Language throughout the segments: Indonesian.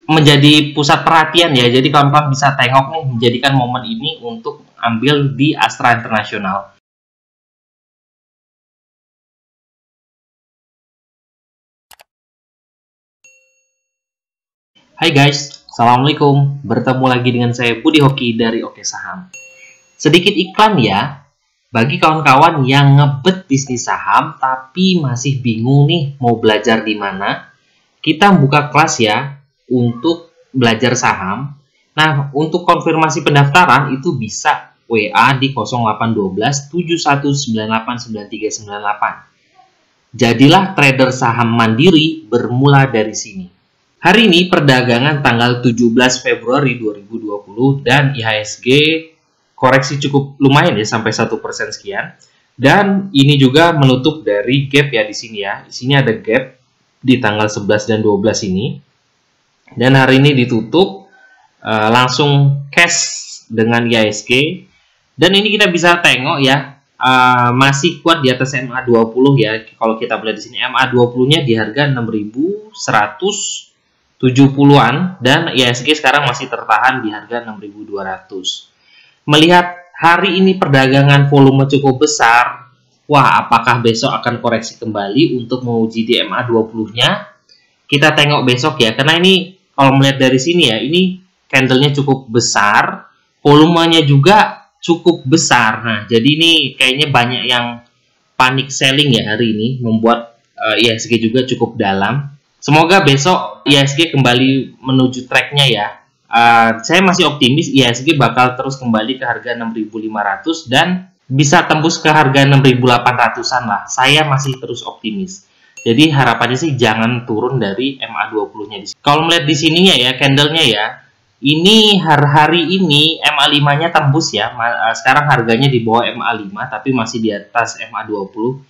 menjadi pusat perhatian ya. Jadi kawan-kawan bisa tengok nih, menjadikan momen ini untuk ambil di Astra International. Hai guys, Assalamualaikum. Bertemu lagi dengan saya Budi Hoki dari Oke Saham. Sedikit iklan ya, bagi kawan-kawan yang ngebet bisnis saham tapi masih bingung nih mau belajar di mana, kita buka kelas ya untuk belajar saham. Nah, untuk konfirmasi pendaftaran itu bisa WA di 0812 7198 9398. Jadilah trader saham mandiri bermula dari sini. Hari ini perdagangan tanggal 17 Februari 2020 dan IHSG koreksi cukup lumayan ya sampai 1% sekian. Dan ini juga menutup dari gap ya di sini ya. Di sini ada gap di tanggal 11 dan 12 ini. Dan hari ini ditutup langsung cash dengan IHSG. Dan ini kita bisa tengok ya masih kuat di atas MA20 ya. Kalau kita melihat di sini MA20-nya di harga 6.100 70-an dan IHSG sekarang masih tertahan di harga 6.200. Melihat hari ini perdagangan volume cukup besar, wah apakah besok akan koreksi kembali untuk menguji di MA20-nya? Kita tengok besok ya, karena ini kalau melihat dari sini ya, ini candlenya cukup besar, volumenya juga cukup besar. Nah, jadi ini kayaknya banyak yang panic selling ya hari ini, membuat IHSG juga cukup dalam. Semoga besok IHSG kembali menuju tracknya ya. Saya masih optimis IHSG bakal terus kembali ke harga 6.500 dan bisa tembus ke harga 6.800-an lah. Saya masih terus optimis. Jadi harapannya sih jangan turun dari MA20-nya. Kalau melihat di sininya ya, candlenya ya, ini hari ini MA5-nya tembus ya. Sekarang harganya di bawah MA5 tapi masih di atas MA20.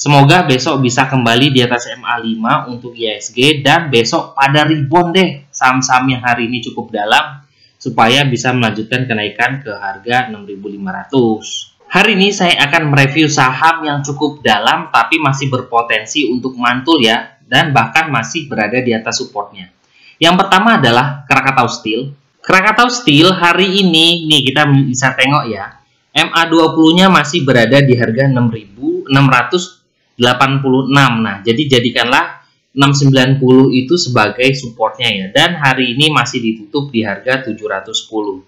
Semoga besok bisa kembali di atas MA5 untuk IHSG dan besok pada rebound deh saham-saham yang hari ini cukup dalam supaya bisa melanjutkan kenaikan ke harga 6.500. Hari ini saya akan mereview saham yang cukup dalam tapi masih berpotensi untuk mantul ya dan bahkan masih berada di atas supportnya. Yang pertama adalah Krakatau Steel. Krakatau Steel hari ini nih kita bisa tengok ya, MA20-nya masih berada di harga 6.686. Nah, jadi jadikanlah 690 itu sebagai supportnya ya. Dan hari ini masih ditutup di harga 710.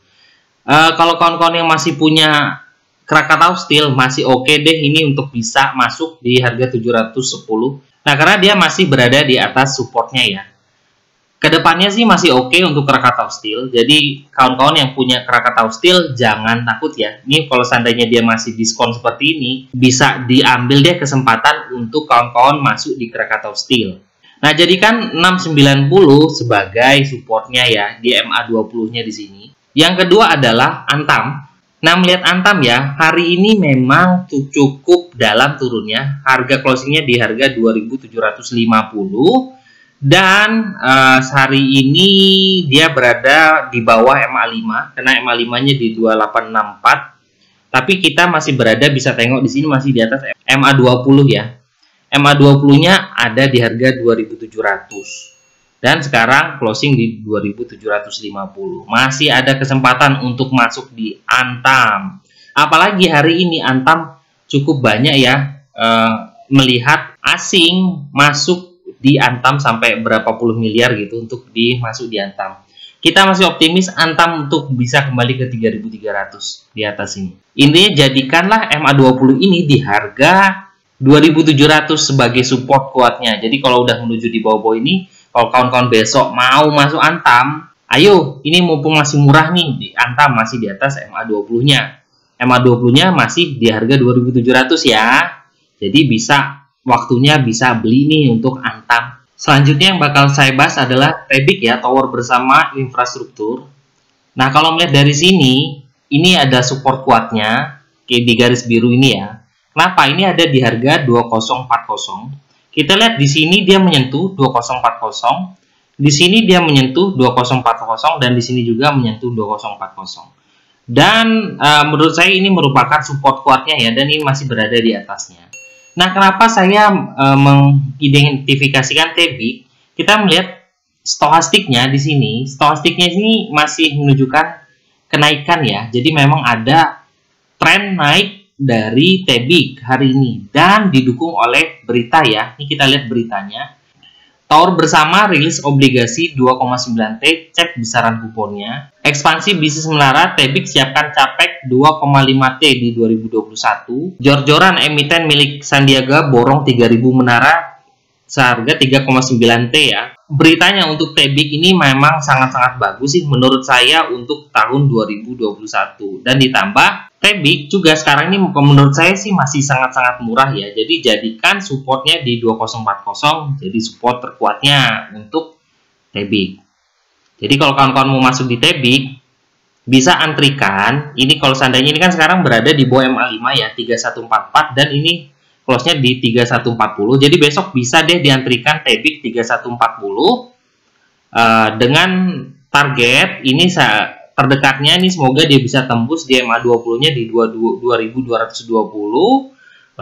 Kalau kawan-kawan yang masih punya Krakatau Steel masih oke deh ini untuk bisa masuk di harga 710. Nah, karena dia masih berada di atas supportnya ya. Kedepannya sih masih oke untuk Krakatau Steel. Jadi kawan-kawan yang punya Krakatau Steel jangan takut ya. Ini kalau seandainya dia masih diskon seperti ini, bisa diambil deh kesempatan untuk kawan-kawan masuk di Krakatau Steel. Nah, jadikan 690 sebagai supportnya ya di MA20-nya di sini. Yang kedua adalah Antam. Nah, melihat Antam ya, hari ini memang cukup dalam turunnya. Harga closingnya di harga 2.750. Dan hari ini dia berada di bawah MA5 karena MA5-nya di 2864. Tapi kita masih berada, bisa tengok di sini masih di atas MA20 ya. MA20-nya ada di harga 2.700. Dan sekarang closing di 2.750. Masih ada kesempatan untuk masuk di Antam. Apalagi hari ini Antam cukup banyak ya melihat asing masuk di Antam sampai berapa puluh miliar gitu untuk masuk di Antam. Kita masih optimis Antam untuk bisa kembali ke 3.300 di atas ini. Intinya jadikanlah MA20 ini di harga 2.700 sebagai support kuatnya. Jadi kalau udah menuju di bawah-bawah ini, kalau kawan-kawan besok mau masuk Antam, ayo ini mumpung masih murah nih, di Antam masih di atas MA20-nya. MA20-nya masih di harga 2.700 ya. Jadi waktunya bisa beli nih untuk Antam. Selanjutnya yang bakal saya bahas adalah Tebik ya, tower bersama infrastruktur. Nah, kalau melihat dari sini, ini ada support kuatnya di garis biru ini ya. Kenapa? Ini ada di harga 2040. Kita lihat di sini dia menyentuh 2040, di sini dia menyentuh 2040 dan di sini juga menyentuh 2040. Dan menurut saya ini merupakan support kuatnya ya, dan ini masih berada di atasnya. Nah, kenapa saya mengidentifikasikan Tebik? Kita melihat stochastiknya di sini, ini masih menunjukkan kenaikan ya. Jadi memang ada tren naik dari TEBIG hari ini dan didukung oleh berita ya. Ini kita lihat beritanya. Tower bersama rilis obligasi 2,9T, cek besaran kuponnya. Ekspansi bisnis menara, TEBIG siapkan capek 2,5T di 2021. Jor-joran emiten milik Sandiaga borong 3.000 menara seharga 3,9T ya. Beritanya untuk TEBIG ini memang sangat-sangat bagus sih menurut saya untuk tahun 2021. Dan ditambah TEBIG juga sekarang ini menurut saya sih masih sangat-sangat murah ya. Jadi jadikan supportnya di 2040 jadi support terkuatnya untuk TEBIG. Jadi kalau kawan-kawan mau masuk di TEBIG bisa antrikan. Ini kalau seandainya ini kan sekarang berada di bawah MA5 ya 3144 dan ini close-nya di 3140. Jadi besok bisa deh diantrikan TEBIG 3140 dengan target ini terdekatnya ini semoga dia bisa tembus di MA20-nya di 2220,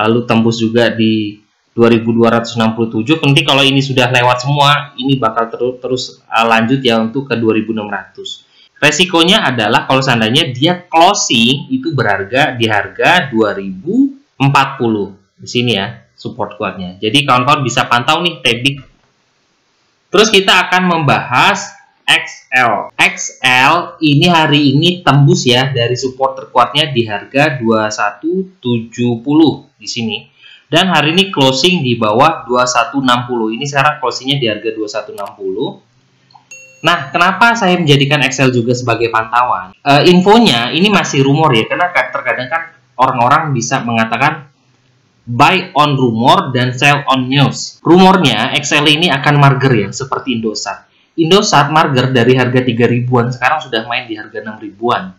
lalu tembus juga di 2267. Nanti kalau ini sudah lewat semua, ini bakal terus lanjut ya untuk ke 2600. Resikonya adalah kalau seandainya dia closing itu berharga di harga 2040 di sini ya support kuatnya. Jadi kawan-kawan bisa pantau nih TEBIG. Terus kita akan membahas XL. XL ini hari ini tembus ya dari support terkuatnya di harga 2170 di sini. Dan hari ini closing di bawah 2160. Ini sekarang closingnya di harga 2160. Nah, kenapa saya menjadikan XL juga sebagai pantauan? Infonya ini masih rumor ya, karena terkadang kan orang-orang bisa mengatakan buy on rumor dan sell on news. Rumornya XL ini akan marger ya, seperti Indosat. Indosat marger dari harga 3.000-an sekarang sudah main di harga 6.000-an.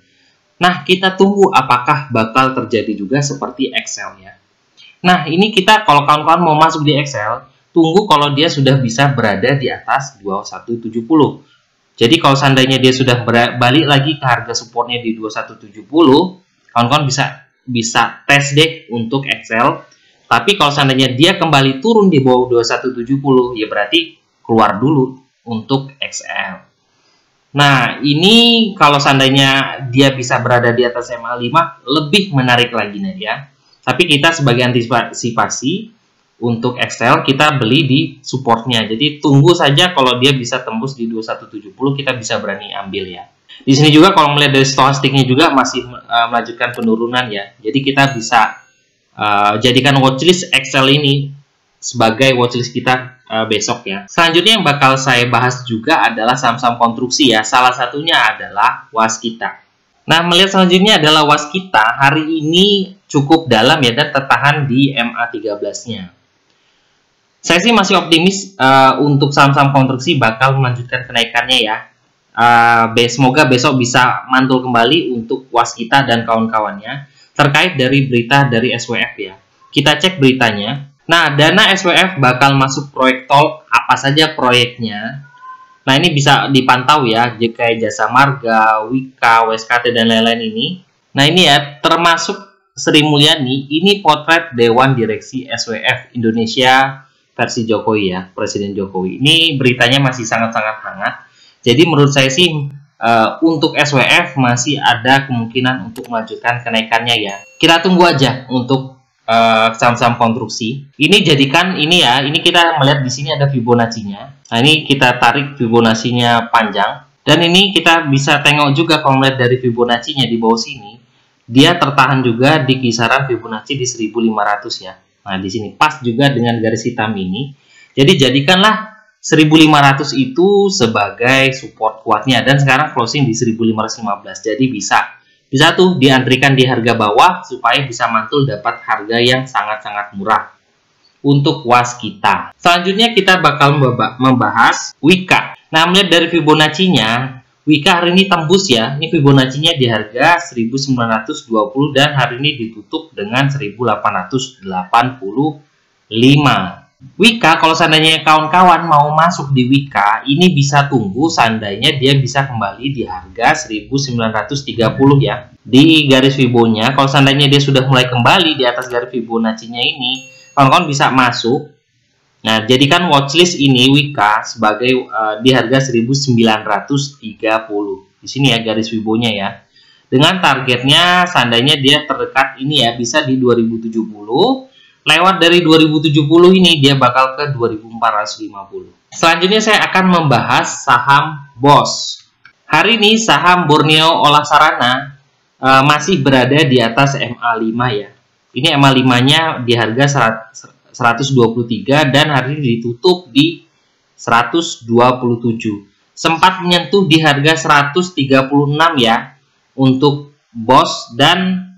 Nah, kita tunggu apakah bakal terjadi juga seperti XL ya. Nah, ini kita kalau kawan-kawan mau masuk di XL, tunggu kalau dia sudah bisa berada di atas 2170. Jadi kalau seandainya dia sudah balik lagi ke harga supportnya di 2170, kawan-kawan bisa tes deh untuk XL. Tapi kalau seandainya dia kembali turun di bawah 2170, ya berarti keluar dulu untuk XL. Nah, ini kalau seandainya dia bisa berada di atas MA5, lebih menarik lagi nih ya. Tapi kita sebagai antisipasi untuk XL, kita beli di supportnya. Jadi tunggu saja kalau dia bisa tembus di 2170, kita bisa berani ambil ya. Di sini juga kalau melihat dari stochastiknya juga masih melanjutkan penurunan ya. Jadi kita bisa jadikan watchlist XL ini sebagai watchlist kita besok ya. Selanjutnya yang bakal saya bahas juga adalah saham-saham konstruksi ya. Salah satunya adalah Waskita. Nah, melihat selanjutnya adalah Waskita. Hari ini cukup dalam ya dan tertahan di MA13-nya. Saya sih masih optimis untuk saham-saham konstruksi bakal melanjutkan kenaikannya ya. Semoga besok bisa mantul kembali untuk Waskita dan kawan-kawannya terkait dari berita dari SWF ya. Kita cek beritanya. Nah, dana SWF bakal masuk proyek tol, apa saja proyeknya. Nah, ini bisa dipantau ya, kayak Jasa Marga, Wika, WSKT, dan lain-lain ini. Nah, ini ya, termasuk Sri Mulyani, ini potret Dewan Direksi SWF Indonesia versi Jokowi ya, Presiden Jokowi. Ini beritanya masih sangat-sangat hangat. Jadi menurut saya sih, untuk SWF masih ada kemungkinan untuk melanjutkan kenaikannya ya. Kita tunggu aja untuk saham-saham konstruksi. Ini jadikan ini ya, ini kita melihat di sini ada Fibonacci-nya. Nah, ini kita tarik Fibonacci-nya panjang dan ini kita bisa tengok juga kalau melihat dari Fibonacci-nya di bawah sini, dia tertahan juga di kisaran Fibonacci di 1500 ya. Nah, di sini pas juga dengan garis hitam ini. Jadi jadikanlah 1500 itu sebagai support kuatnya dan sekarang closing di 1515. Jadi bisa tuh diantrikan di harga bawah supaya bisa mantul dapat harga yang sangat-sangat murah untuk Waskita. Selanjutnya kita bakal membahas Wika. Nah, melihat dari Fibonacci-nya, Wika hari ini tembus ya. Ini Fibonacci-nya di harga 1920 dan hari ini ditutup dengan 1885. Wika, kalau seandainya kawan-kawan mau masuk di Wika, ini bisa tunggu seandainya dia bisa kembali di harga 1930 ya. Di garis Fibonya, kalau seandainya dia sudah mulai kembali di atas garis Fibonacci-nya ini, kawan-kawan bisa masuk Nah, jadikan watchlist ini Wika sebagai di harga 1930. Di sini ya garis Wibonya ya. Dengan targetnya seandainya dia terdekat ini ya bisa di 2070. Lewat dari 2070 ini dia bakal ke 2450. Selanjutnya saya akan membahas saham BOS. Hari ini saham Borneo Olah Sarana masih berada di atas MA5 ya. Ini MA5-nya di harga 123 dan hari ini ditutup di 127. Sempat menyentuh di harga 136 ya untuk BOS dan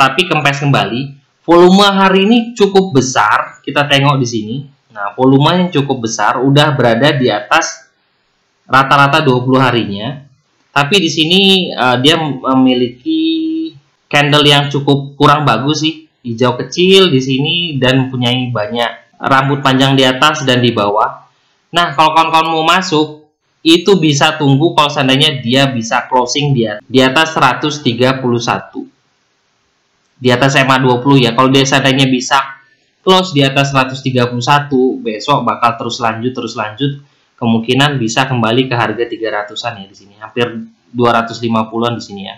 tapi kempes kembali. Volume hari ini cukup besar, kita tengok di sini. Nah, volume yang cukup besar udah berada di atas rata-rata 20 harinya. Tapi di sini dia memiliki candle yang cukup kurang bagus sih. Hijau kecil di sini dan mempunyai banyak rambut panjang di atas dan di bawah. Nah, kalau kawan-kawan mau masuk, itu bisa tunggu kalau seandainya dia bisa closing di atas 131. Di atas MA20 ya. Kalau dia seandainya bisa close di atas 131, besok bakal terus lanjut, kemungkinan bisa kembali ke harga 300-an ya di sini. Hampir 250-an di sini ya.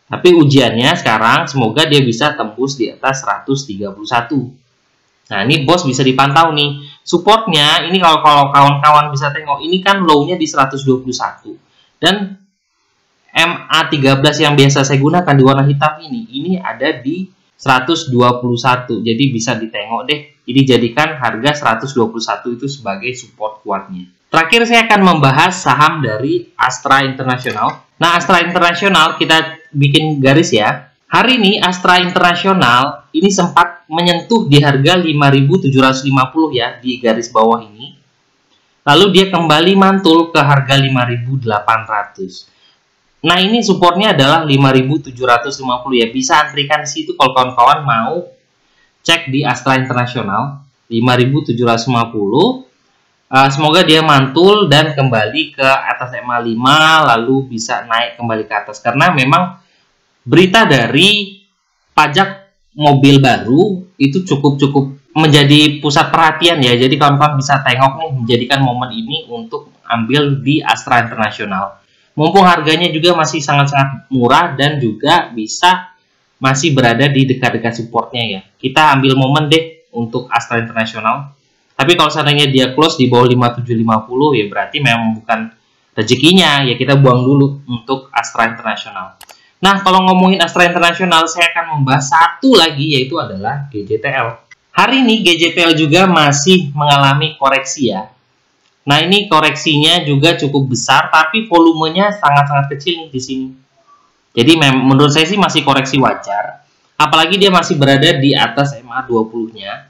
Tapi ujiannya sekarang semoga dia bisa tembus di atas 131. Nah, ini BOS bisa dipantau nih. Supportnya ini kalau kawan-kawan bisa tengok, ini kan low-nya di 121. Dan MA13 yang biasa saya gunakan di warna hitam ini ada di 121. Jadi bisa ditengok deh. Jadi jadikan harga 121 itu sebagai support kuatnya. Terakhir saya akan membahas saham dari Astra International. Nah, Astra International kita bikin garis ya. Hari ini Astra International ini sempat menyentuh di harga 5.750 ya di garis bawah ini. Lalu dia kembali mantul ke harga 5.800. Nah, ini supportnya adalah 5.750 ya. Bisa antrikan di situ kalau kawan-kawan mau cek di Astra International 5.750. Semoga dia mantul dan kembali ke atas MA5 lalu bisa naik kembali ke atas. Karena memang berita dari pajak mobil baru itu cukup menjadi pusat perhatian ya. Jadi kawan-kawan bisa tengok nih, menjadikan momen ini untuk ambil di Astra International. Mumpung harganya juga masih sangat-sangat murah dan juga bisa masih berada di dekat-dekat supportnya ya. Kita ambil momen deh untuk Astra International. Tapi kalau seandainya dia close di bawah 5750 ya berarti memang bukan rezekinya ya, kita buang dulu untuk Astra International. Nah, kalau ngomongin Astra International saya akan membahas satu lagi yaitu adalah GJTL. Hari ini GJTL juga masih mengalami koreksi ya. Nah, ini koreksinya juga cukup besar, tapi volumenya sangat-sangat kecil nih di sini. Jadi menurut saya sih masih koreksi wajar. Apalagi dia masih berada di atas MA20-nya.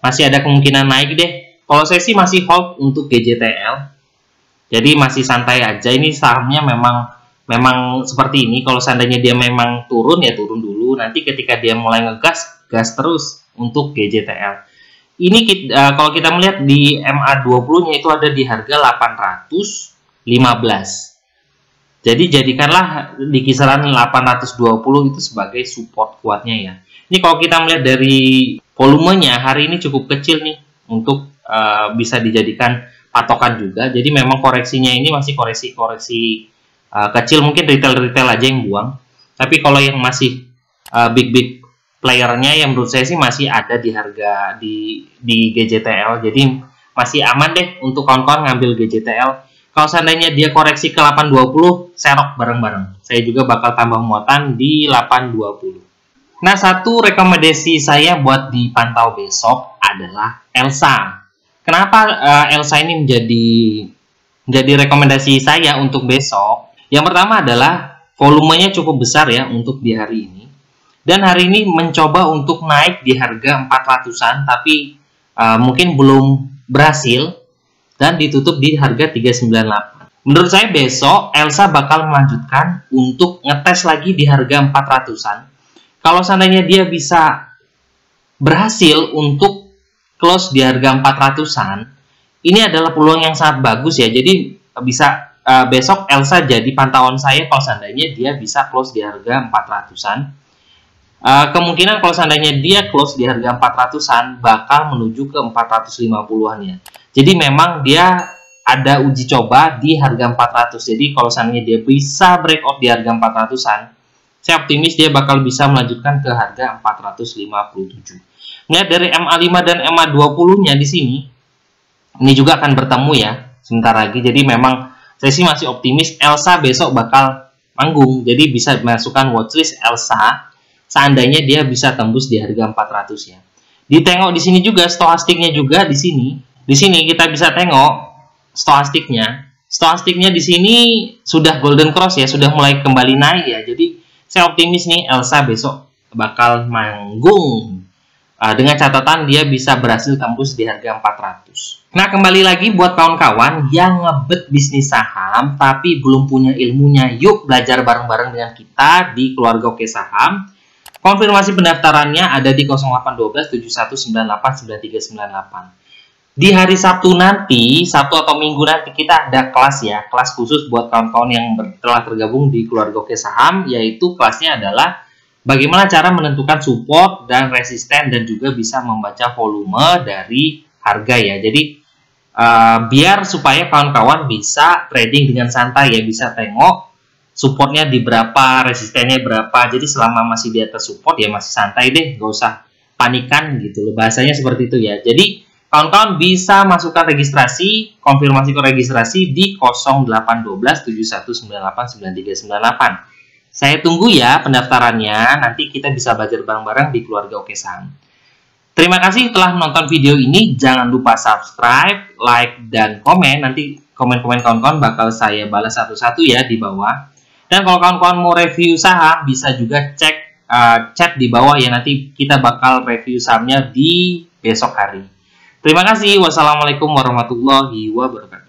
Masih ada kemungkinan naik deh. Kalau saya sih masih hold untuk GJTL. Jadi masih santai aja. Ini sahamnya memang seperti ini. Kalau seandainya dia memang turun ya turun dulu. Nanti ketika dia mulai ngegas, gas terus untuk GJTL. Ini kalau kita melihat di MA20-nya itu ada di harga 815. Jadi jadikanlah di kisaran 820 itu sebagai support kuatnya ya. Ini kalau kita melihat dari volumenya hari ini cukup kecil nih untuk bisa dijadikan patokan juga. Jadi memang koreksinya ini masih koreksi kecil, mungkin retail aja yang buang. Tapi kalau yang masih big playernya yang menurut saya sih masih ada di harga di GJTL. Jadi masih aman deh untuk kawan-kawan ngambil GJTL. Kalau seandainya dia koreksi ke 820, serok bareng-bareng. Saya juga bakal tambah muatan di 820. Nah, satu rekomendasi saya buat dipantau besok adalah Elsa. Kenapa Elsa ini menjadi rekomendasi saya untuk besok? Yang pertama adalah volumenya cukup besar ya untuk di hari ini. Dan hari ini mencoba untuk naik di harga 400-an, tapi mungkin belum berhasil dan ditutup di harga 398. Menurut saya besok Elsa bakal melanjutkan untuk ngetes lagi di harga 400-an. Kalau seandainya dia bisa berhasil untuk close di harga 400-an, ini adalah peluang yang sangat bagus ya. Jadi bisa besok Elsa jadi pantauan saya kalau seandainya dia bisa close di harga 400-an. Kemungkinan kalau seandainya dia close di harga 400-an bakal menuju ke 450-an ya. Jadi memang dia ada uji coba di harga 400. Jadi kalau seandainya dia bisa breakout di harga 400-an, saya optimis dia bakal bisa melanjutkan ke harga 457. Melihat dari MA5 dan MA20-nya di sini, ini juga akan bertemu ya sebentar lagi. Jadi memang saya sih masih optimis Elsa besok bakal manggung. Jadi bisa masukkan watchlist Elsa seandainya dia bisa tembus di harga 400 ya. Ditengok di sini juga stochastiknya juga di sini. Di sini kita bisa tengok stochastiknya. Stochastiknya di sini sudah golden cross ya, sudah mulai kembali naik ya. Jadi saya optimis nih Elsa besok bakal manggung. Dengan catatan dia bisa berhasil tembus di harga 400. Nah, kembali lagi buat kawan-kawan yang ngebet bisnis saham tapi belum punya ilmunya, yuk belajar bareng-bareng dengan kita di Keluarga Oke Saham. Konfirmasi pendaftarannya ada di 0812 7198 9398. Di hari Sabtu nanti, Sabtu atau Minggu nanti kita ada kelas ya, kelas khusus buat kawan-kawan yang telah tergabung di Keluarga Oke Saham, yaitu kelasnya adalah bagaimana cara menentukan support dan resisten dan juga bisa membaca volume dari harga ya. Jadi biar supaya kawan-kawan bisa trading dengan santai ya, bisa tengok supportnya di berapa, resistennya berapa. Jadi selama masih di atas support ya masih santai deh, gak usah panikan gitu loh. Bahasanya seperti itu ya. Jadi kawan-kawan bisa masukkan registrasi, konfirmasi ke registrasi di 0812 7198 9398. Saya tunggu ya pendaftarannya, nanti kita bisa belajar bareng-bareng di Keluarga Oke Saham. Terima kasih telah menonton video ini, jangan lupa subscribe, like, dan komen. Nanti komen-komen kawan-kawan bakal saya balas satu-satu ya di bawah. Dan kalau kawan-kawan mau review saham, bisa juga cek chat di bawah ya, nanti kita bakal review sahamnya di besok hari. Terima kasih, wassalamualaikum warahmatullahi wabarakatuh.